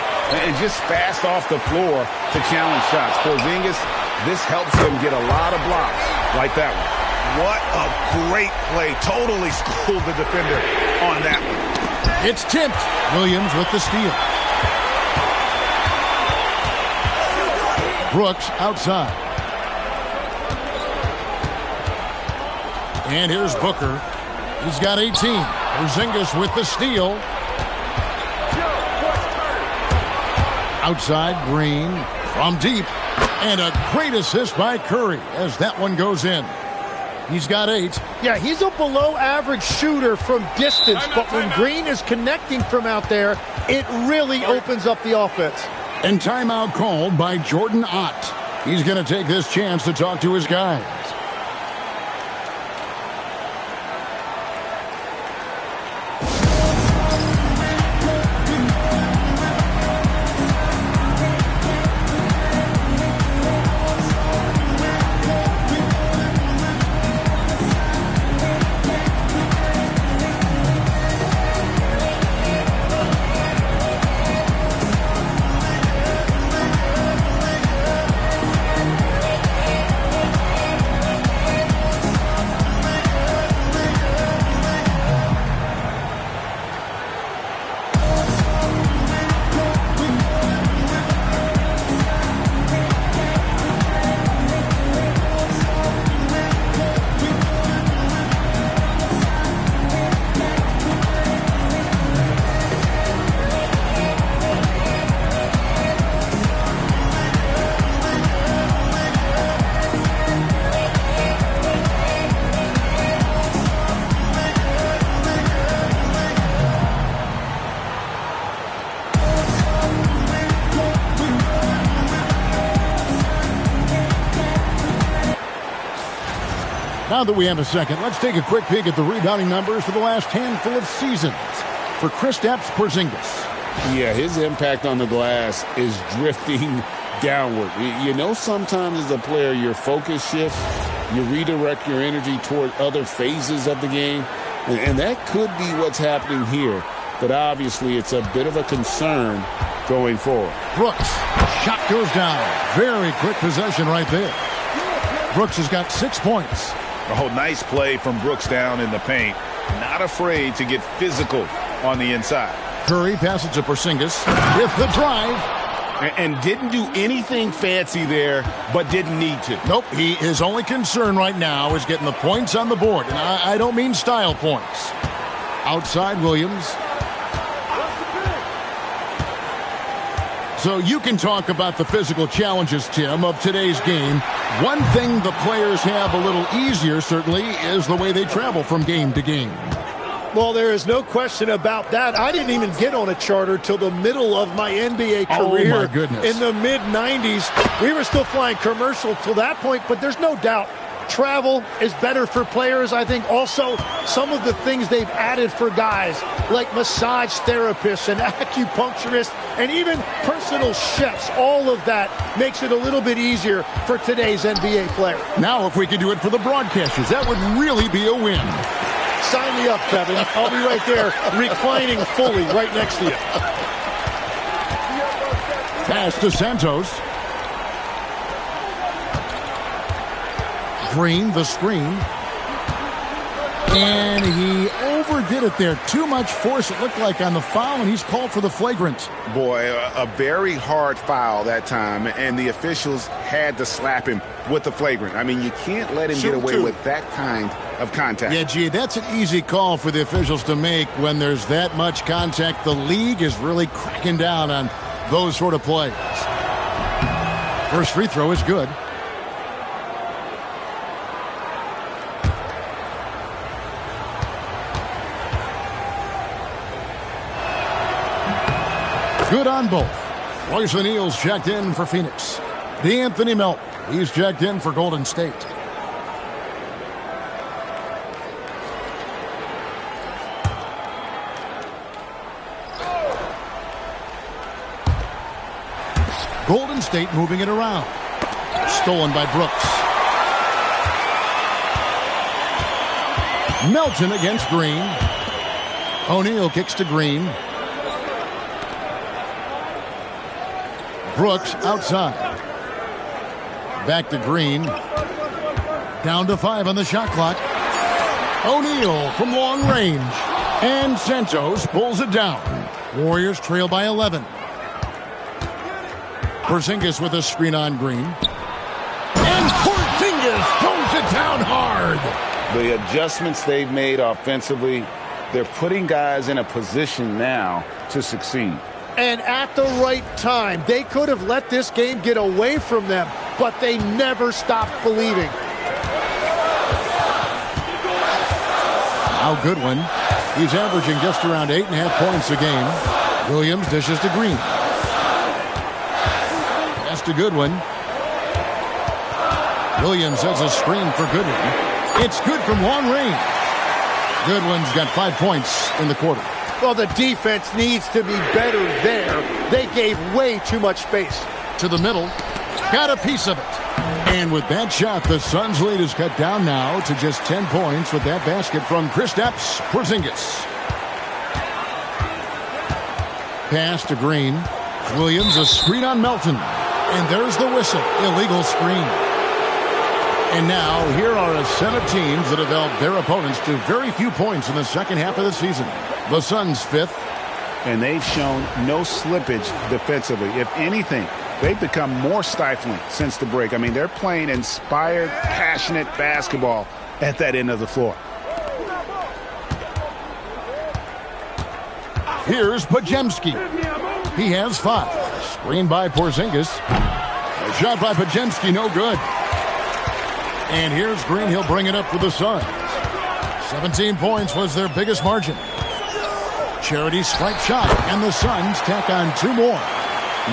And just fast off the floor to challenge shots. Porzingis, this helps him get a lot of blocks like that one. What a great play. Totally schooled the defender on that one. It's tipped. Williams with the steal. Brooks outside. And here's Booker. He's got 18. Porzingis with the steal. Outside, Green from deep. And a great assist by Curry as that one goes in. He's got 8. Yeah, he's a below-average shooter from distance, but when Green is connecting from out there, it really opens up the offense. And timeout called by Jordan Ott. He's going to take this chance to talk to his guys. Now that we have a second, let's take a quick peek at the rebounding numbers for the last handful of seasons. for Kristaps Porzingis. Yeah, his impact on the glass is drifting downward. You know, sometimes as a player, your focus shifts. You redirect your energy toward other phases of the game. And that could be what's happening here. But obviously, it's a bit of a concern going forward. Brooks, shot goes down. Very quick possession right there. Brooks has got 6 points. Oh, nice play from Brooks down in the paint. Not afraid to get physical on the inside. Curry passes to Porzingis with the drive. And didn't do anything fancy there, but didn't need to. Nope, his only concern right now is getting the points on the board. And I don't mean style points. Outside Williams. So you can talk about the physical challenges, Tim, of today's game. One thing the players have a little easier, certainly, is the way they travel from game to game. Well, there is no question about that. I didn't even get on a charter till the middle of my NBA career. Oh, my goodness. In the mid-90s. We were still flying commercial till that point, but there's no doubt travel is better for players. I think also some of the things they've added for guys like massage therapists and acupuncturists and even personal chefs, all of that makes it a little bit easier for today's NBA player. Now, if we could do it for the broadcasters, that would really be a win. Sign me up, Kevin. I'll be right there reclining fully right next to you. Pass to Santos. Green, the screen. And he overdid it there. Too much force, it looked like, on the foul, and he's called for the flagrant. Boy, a very hard foul that time, and the officials had to slap him with the flagrant. I mean, you can't let him get away with that kind of contact. Yeah, gee, that's an easy call for the officials to make when there's that much contact. The league is really cracking down on those sort of plays. First free throw is good. Good on both. Royce O'Neal's checked in for Phoenix. DeAnthony Melton, he's checked in for Golden State. Golden State moving it around. Stolen by Brooks. Melton against Green. O'Neal kicks to Green. Brooks outside. Back to Green. Down to 5 on the shot clock. O'Neal from long range. And Santos pulls it down. Warriors trail by 11. Porzingis with a screen on Green. And Porzingis throws it down hard. The adjustments they've made offensively, they're putting guys in a position now to succeed. And at the right time, they could have let this game get away from them, but they never stopped believing. Now Goodwin. He's averaging just around 8.5 points a game. Williams dishes to Green. Pass to Goodwin. Williams has a screen for Goodwin. It's good from long range. Goodwin's got 5 points in the quarter. Well, the defense needs to be better there. They gave way too much space. To the middle. Got a piece of it. And with that shot, the Suns' lead is cut down now to just 10 points with that basket from Kristaps Porzingis. Pass to Green. Williams, a screen on Melton. And there's the whistle. Illegal screen. And now, here are a set of teams that have held their opponents to very few points in the second half of the season. The Suns 5th. And they've shown no slippage defensively. If anything, they've become more stifling since the break. I mean, they're playing inspired, passionate basketball at that end of the floor. Here's Podziemski. He has 5. Screen by Porzingis. A shot by Podziemski, no good. And here's Green. He'll bring it up for the Suns. 17 points was their biggest margin. Charity stripe shot, and the Suns tack on 2 more.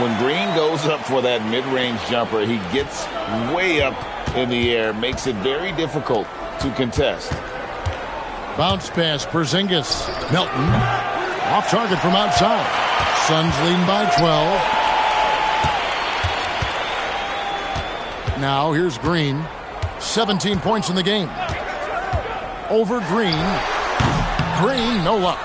When Green goes up for that mid-range jumper, he gets way up in the air, makes it very difficult to contest. Bounce pass, Porzingis. Melton. Off target from outside. Suns leading by 12. Now here's Green. 17 points in the game. Over Green. Green, no luck.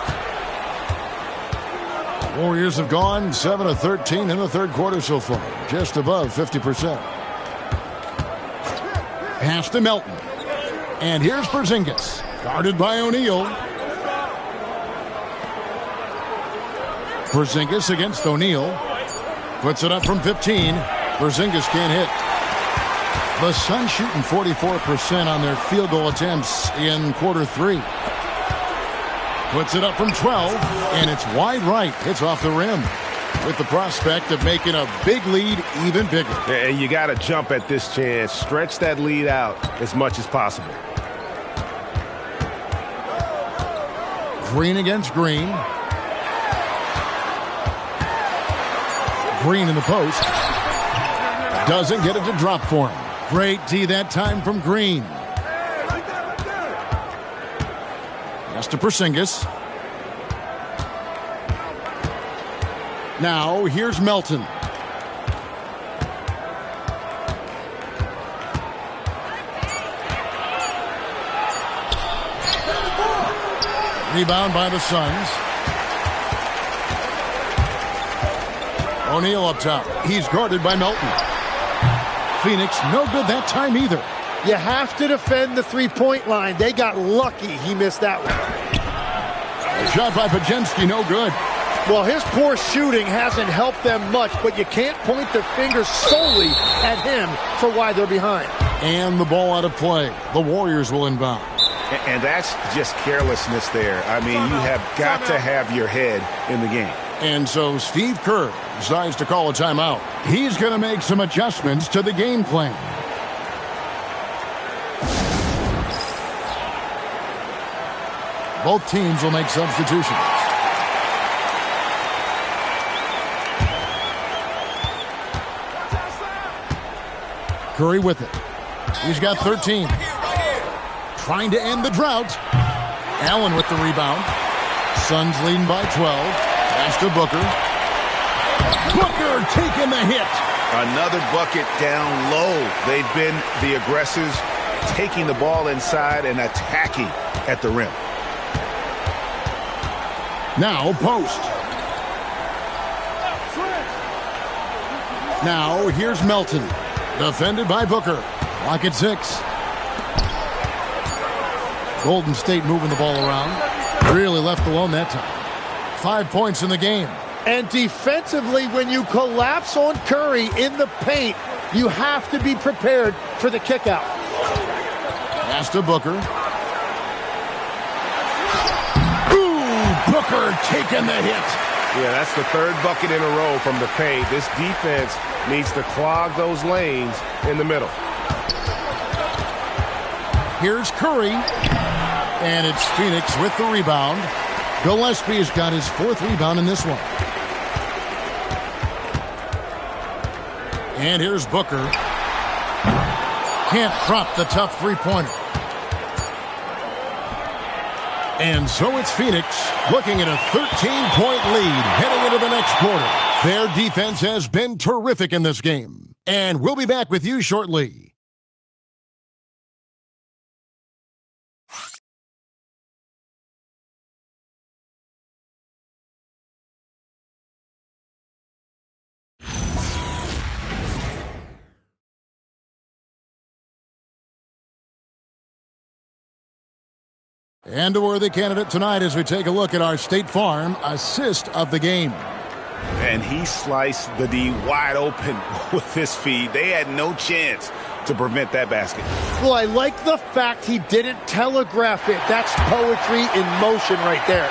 Warriors have gone 7 of 13 in the third quarter so far. Just above 50%. Pass to Melton. And here's Porzingis. Guarded by O'Neal. Porzingis against O'Neal. Puts it up from 15. Porzingis can't hit. The Suns shooting 44% on their field goal attempts in quarter 3. Puts it up from 12, and it's wide right. It's off the rim with the prospect of making a big lead even bigger. Yeah, and you got to jump at this chance. Stretch that lead out as much as possible. Green against Green. Green in the post. Doesn't get it to drop for him. Great D that time from Green. Pass to Porzingis. Now here's Melton. Rebound by the Suns. O'Neal up top. He's guarded by Melton. Phoenix no good that time either. You have to defend the three-point line. They got lucky he missed that one. Shot by Podziemski, no good. Well, his poor shooting hasn't helped them much, but you can't point the finger solely at him for why they're behind. And the ball out of play. The Warriors will inbound. And that's just carelessness there. I mean, you have got to have your head in the game. And so Steve Kerr decides to call a timeout. He's going to make some adjustments to the game plan. Both teams will make substitutions. Curry with it. He's got 13. Trying to end the drought. Allen with the rebound. Suns leading by 12. Pass to Booker. Booker taking the hit. Another bucket down low. They've been the aggressors, taking the ball inside and attacking at the rim. Now post. Now here's Melton. Defended by Booker. Clock at 6. Golden State moving the ball around. Really left alone that time. 5 points in the game. And defensively, when you collapse on Curry in the paint, you have to be prepared for the kickout. Pass to Booker. Ooh, Booker taking the hit. Yeah, that's the third bucket in a row from the paint. This defense needs to clog those lanes in the middle. Here's Curry. And it's Phoenix with the rebound. Gillespie has got his 4th rebound in this one. And here's Booker. Can't drop the tough three-pointer. And so it's Phoenix looking at a 13-point lead heading into the next quarter. Their defense has been terrific in this game. And we'll be back with you shortly. And a worthy candidate tonight as we take a look at our State Farm assist of the game. And he sliced the D wide open with his feed. They had no chance to prevent that basket. Well, I like the fact he didn't telegraph it. That's poetry in motion right there.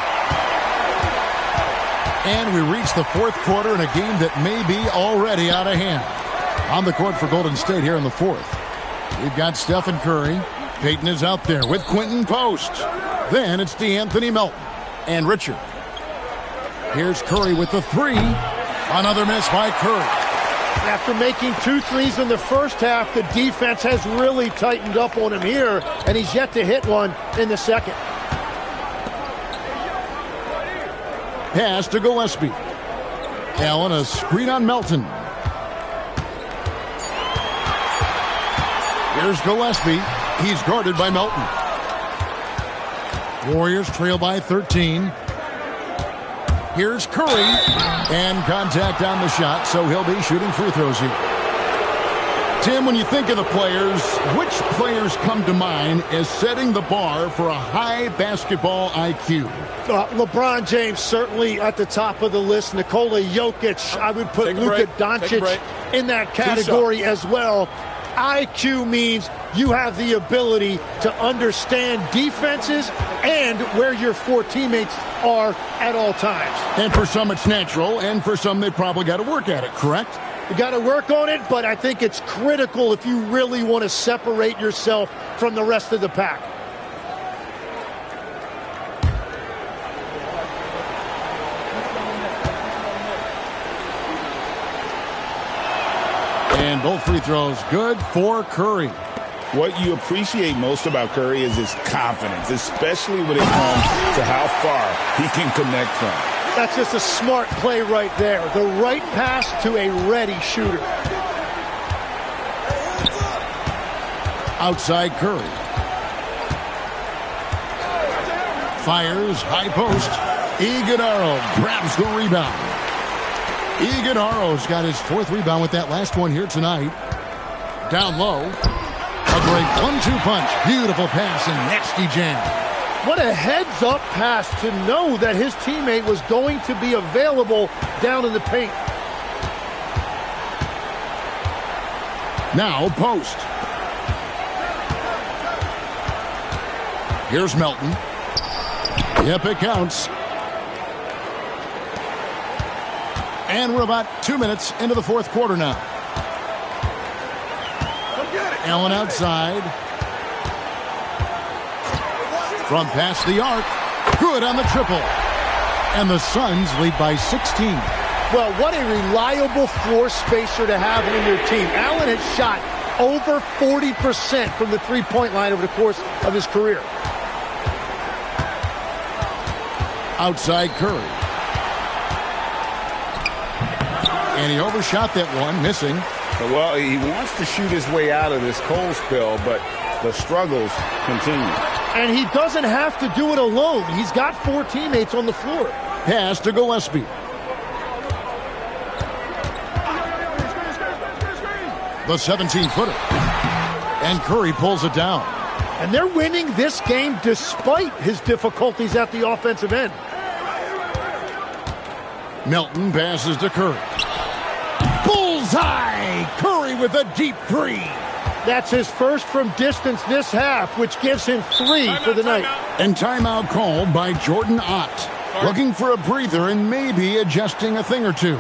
And we reach the 4th quarter in a game that may be already out of hand. On the court for Golden State here in the 4th. We've got Stephen Curry. Payton is out there with Quentin Post. Then it's DeAnthony Melton and Richard. Here's Curry with the 3. Another miss by Curry. After making 2 threes in the first half, the defense has really tightened up on him here, and he's yet to hit one in the second. Pass to Gillespie. Allen, a screen on Melton. Here's Gillespie. He's guarded by Melton. Warriors trail by 13. Here's Curry. And contact on the shot, so he'll be shooting free throws here. Tim, when you think of the players, which players come to mind as setting the bar for a high basketball IQ? LeBron James certainly at the top of the list. Nikola Jokic, I would put Luka Doncic in that category as well. IQ means you have the ability to understand defenses and where your four teammates are at all times. And for some it's natural, and for some they probably got to work at it, correct? You got to work on it, but I think it's critical if you really want to separate yourself from the rest of the pack. And both free throws good for Curry. What you appreciate most about Curry is his confidence, especially when it comes to how far he can connect from. That's just a smart play right there. The right pass to a ready shooter. Outside Curry. Fires, high post. Iguodala grabs the rebound. Iguodala's got his fourth rebound with that last one here tonight. Down low. A great 1-2 punch. Beautiful pass and nasty jam. What a heads-up pass to know that his teammate was going to be available down in the paint. Now post. Here's Melton. Yep, it counts. And we're about 2 minutes into the fourth quarter now. Allen outside. From past the arc. Good on the triple. And the Suns lead by 16. Well, what a reliable floor spacer to have in your team. Allen has shot over 40% from the three-point line over the course of his career. Outside Curry. And he overshot that one, missing. Well, he wants to shoot his way out of this cold spell, but the struggles continue. And he doesn't have to do it alone. He's got four teammates on the floor. Pass to Gillespie. The 17-footer. And Curry pulls it down. And they're winning this game despite his difficulties at the offensive end. Melton passes to Curry. Bullseye! Curry with a deep three. That's his first from distance this half, which gives him three for the night. And timeout called by Jordan Ott. Looking for a breather and maybe adjusting a thing or two.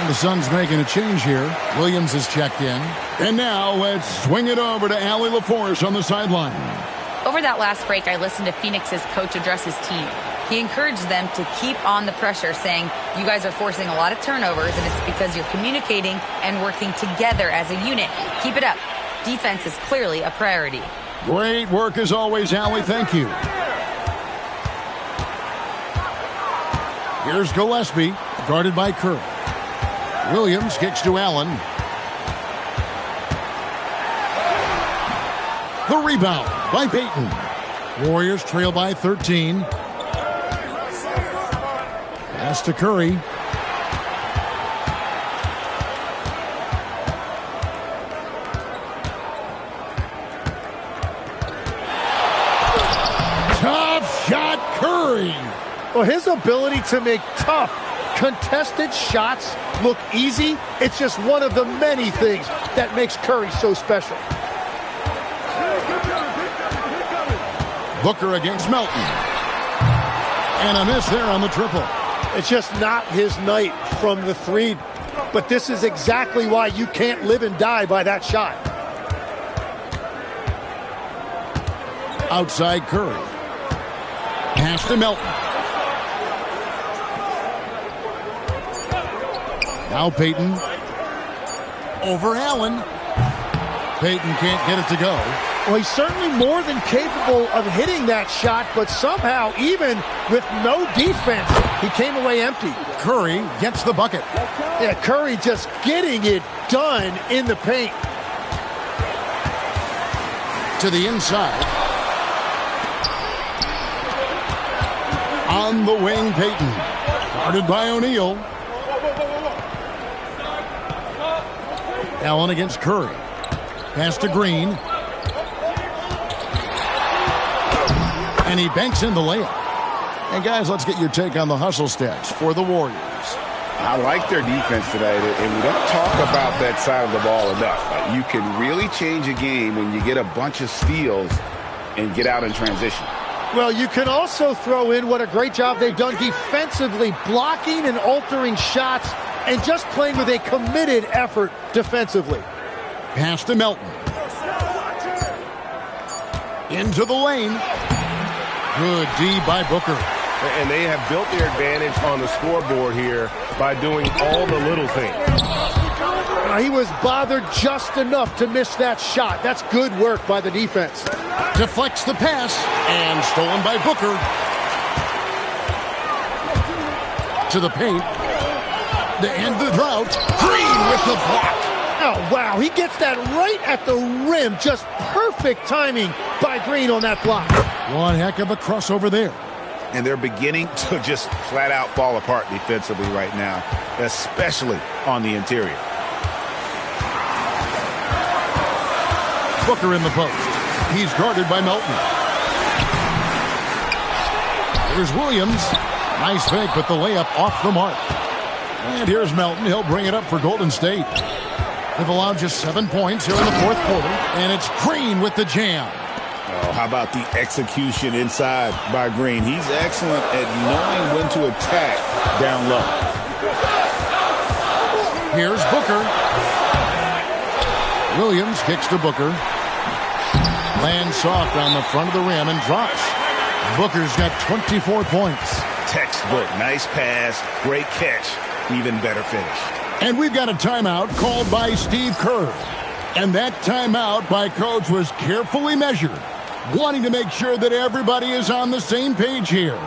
The Suns making a change here. Williams has checked in. And now let's swing it over to Allie LaForce on the sideline. Over that last break, I listened to Phoenix's coach address his team. He encouraged them to keep on the pressure, saying, you guys are forcing a lot of turnovers, and it's because you're communicating and working together as a unit. Keep it up. Defense is clearly a priority. Great work as always, Howie. Thank you. Here's Gillespie, guarded by Curry. Williams kicks to Allen. The rebound by Payton. Warriors trail by 13. Pass to Curry. Tough shot, Curry. Well, his ability to make tough, contested shots look easy, it's just one of the many things that makes Curry so special. Booker against Melton. And a miss there on the triple. It's just not his night from the three, but this is exactly why you can't live and die by that shot. Outside Curry. Pass to Melton. Now Payton. Over Allen. Payton can't get it to go. Well, he's certainly more than capable of hitting that shot, but somehow, even with no defense, he came away empty. Curry gets the bucket. Yeah, Curry just getting it done in the paint. To the inside. On the wing, Payton. Guarded by O'Neal. Allen against Curry. Pass to Green. And he banks in the layup. And guys, let's get your take on the hustle stats for the Warriors. I like their defense today, and we don't talk about that side of the ball enough. You can really change a game when you get a bunch of steals and get out in transition. Well, you can also throw in what a great job they've done defensively, blocking and altering shots and just playing with a committed effort defensively. Pass to Melton. Into the lane. Good D by Booker. And they have built their advantage on the scoreboard here by doing all the little things. He was bothered just enough to miss that shot. That's good work by the defense. Deflects the pass and stolen by Booker. To the paint. To end the drought. Green with the block. Oh, wow. He gets that right at the rim. Just perfect timing by Green on that block. One heck of a crossover there. And they're beginning to just flat out fall apart defensively right now, especially on the interior. Booker in the post. He's guarded by Melton. Here's Williams. Nice fake, but the layup off the mark. And here's Melton. He'll bring it up for Golden State. They've allowed just 7 points here in the fourth quarter. And it's Green with the jam. Oh, how about the execution inside by Green? He's excellent at knowing when to attack down low. Here's Booker. Williams kicks to Booker. Lands soft on the front of the rim and drops. Booker's got 24 points. Textbook. Nice pass. Great catch. Even better finish. And we've got a timeout called by Steve Kerr. And that timeout by Coach was carefully measured, wanting to make sure that everybody is on the same page here.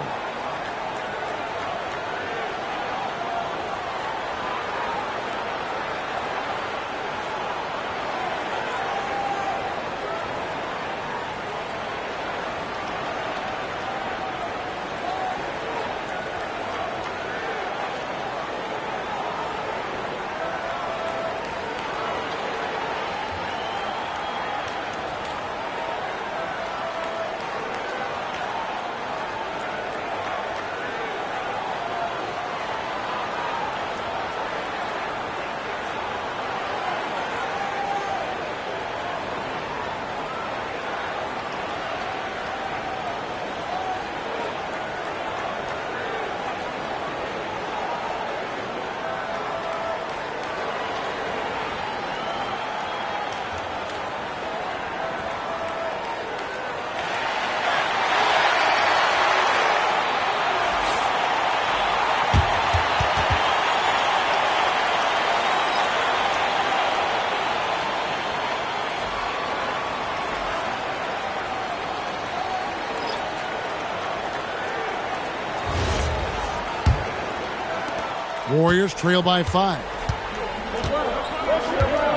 Warriors trail by 5.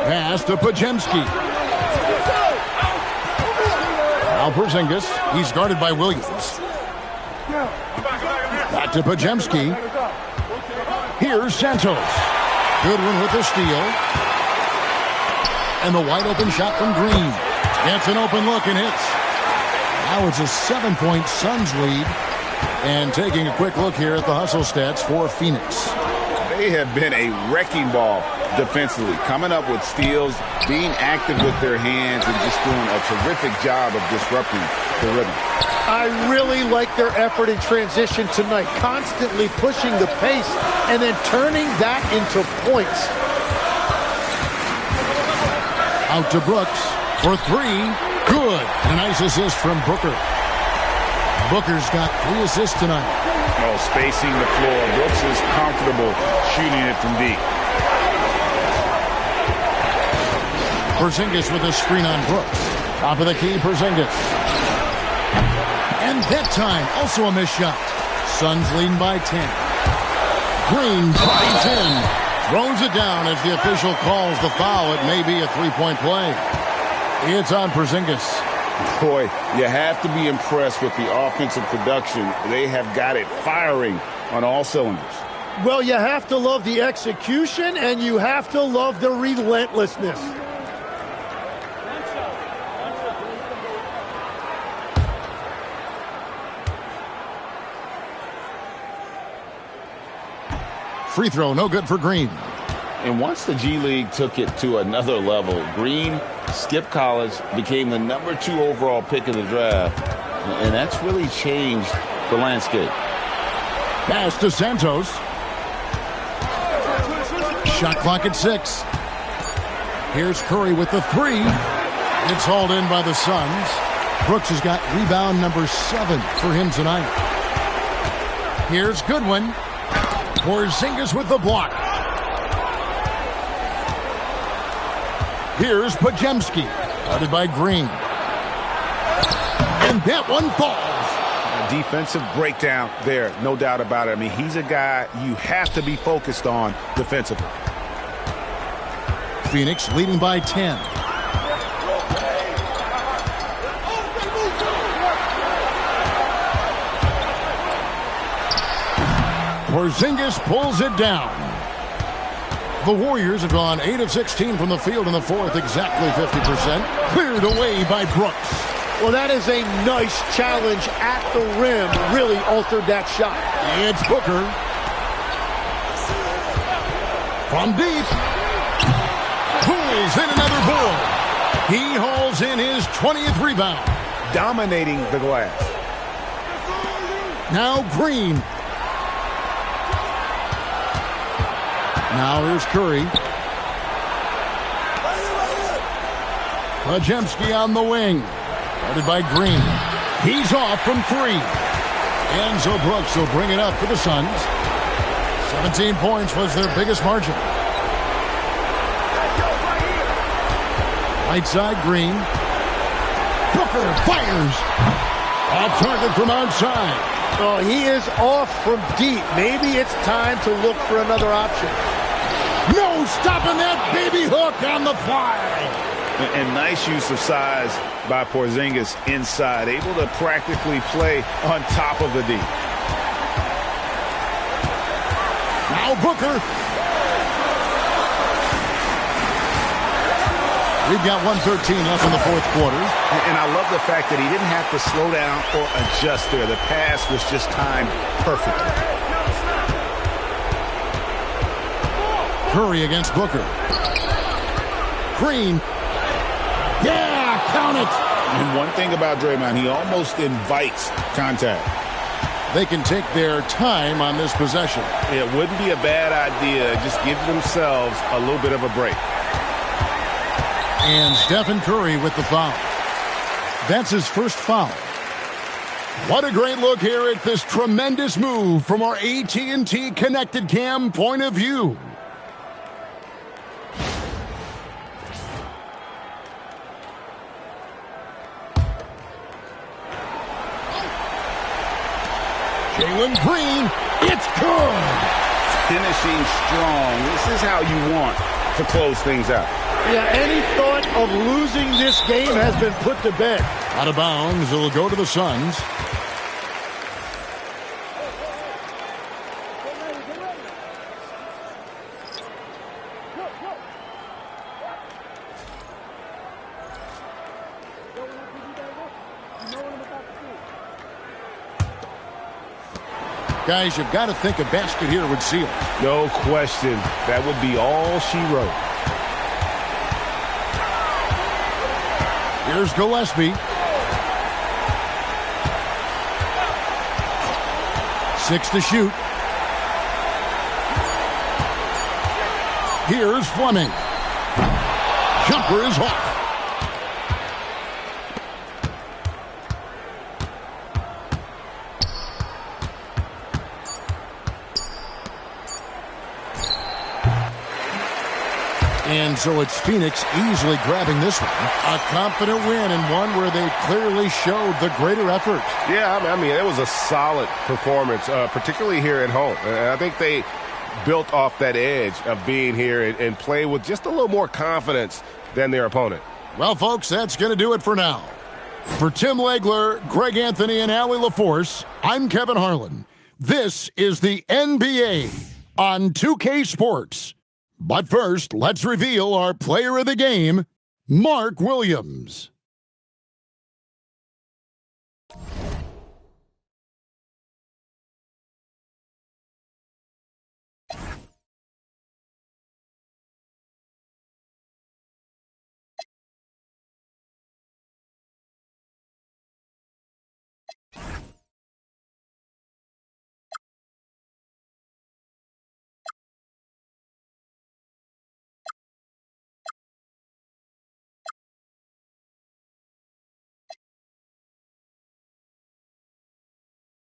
Pass to Podziemski. Now Porzingis. He's guarded by Williams. Back to Podziemski. Here's Santos. Goodwin with the steal. And the wide open shot from Green. Gets an open look and hits. Now it's a 7-point Suns lead. And taking a quick look here at the hustle stats for Phoenix. They have been a wrecking ball defensively, coming up with steals, being active with their hands, and just doing a terrific job of disrupting the rhythm. I really like their effort in transition tonight, constantly pushing the pace and then turning that into points. Out to Brooks for 3. Good. A nice assist from Booker. Booker's got 3 assists tonight. Oh, spacing the floor. Brooks is comfortable shooting it from deep. Porzingis with a screen on Brooks. Top of the key, Porzingis. And that time, also a missed shot. Suns leading by 10. Green drives in. Throws it down as the official calls the foul. It may be a 3-point play. It's on Porzingis. Boy, you have to be impressed with the offensive production. They have got it firing on all cylinders. Well, you have to love the execution, and you have to love the relentlessness. Free throw, no good for Green. And once the G League took it to another level, Green skipped college, became the number 2 overall pick of the draft, and that's really changed the landscape. Pass to Santos. Shot clock at 6. Here's Curry with the 3. It's hauled in by the Suns. Brooks has got rebound number 7 for him tonight. Here's Goodwin. Porzingis with the block. Here's Podziemski, guarded by Green. And that one falls. A defensive breakdown there, no doubt about it. I mean, he's a guy you have to be focused on defensively. Phoenix leading by 10. Porzingis pulls it down. The Warriors have gone 8 of 16 from the field in the fourth, exactly 50%. Cleared away by Brooks. Well, that is a nice challenge at the rim. Really altered that shot. It's Booker. From deep. Pulls in another board. He hauls in his 20th rebound. Dominating the glass. Now Green. Now here's Curry. Podziemski on the wing. Guarded by Green. He's off from 3. Enzo Brooks will bring it up for the Suns. 17 points was their biggest margin. Right side, Green. Booker fires. Off target from outside. Oh, he is off from deep. Maybe it's time to look for another option. No stopping that baby hook on the fly. And nice use of size by Porzingis inside, able to practically play on top of the D. Now Booker. We've got 1:13 left in the fourth quarter. And I love the fact that he didn't have to slow down or adjust there. The pass was just timed perfectly. Curry against Booker. Green. Yeah, count it. And one thing about Draymond, he almost invites contact. They can take their time on this possession. It wouldn't be a bad idea. Just give themselves a little bit of a break. And Stephen Curry with the foul. That's his first foul. What a great look here at this tremendous move from our AT&T Connected Cam point of view. Jalen Green, it's good. finishing strong. This is how you want to close things out. Yeah, any thought of losing this game has been put to bed. Out of bounds, it'll go to the Suns. Guys, you've got to think a basket here would seal. No question. That would be all she wrote. Here's Gillespie. 6 to shoot. Here's Fleming. Jumper is off. And so it's Phoenix easily grabbing this one. A confident win and one where they clearly showed the greater effort. Yeah, I mean, it was a solid performance, particularly here at home. And I think they built off that edge of being here and play with just a little more confidence than their opponent. Well, folks, that's going to do it for now. For Tim Legler, Greg Anthony, and Allie LaForce, I'm Kevin Harlan. This is the NBA on 2K Sports. But first, let's reveal our player of the game, Mark Williams.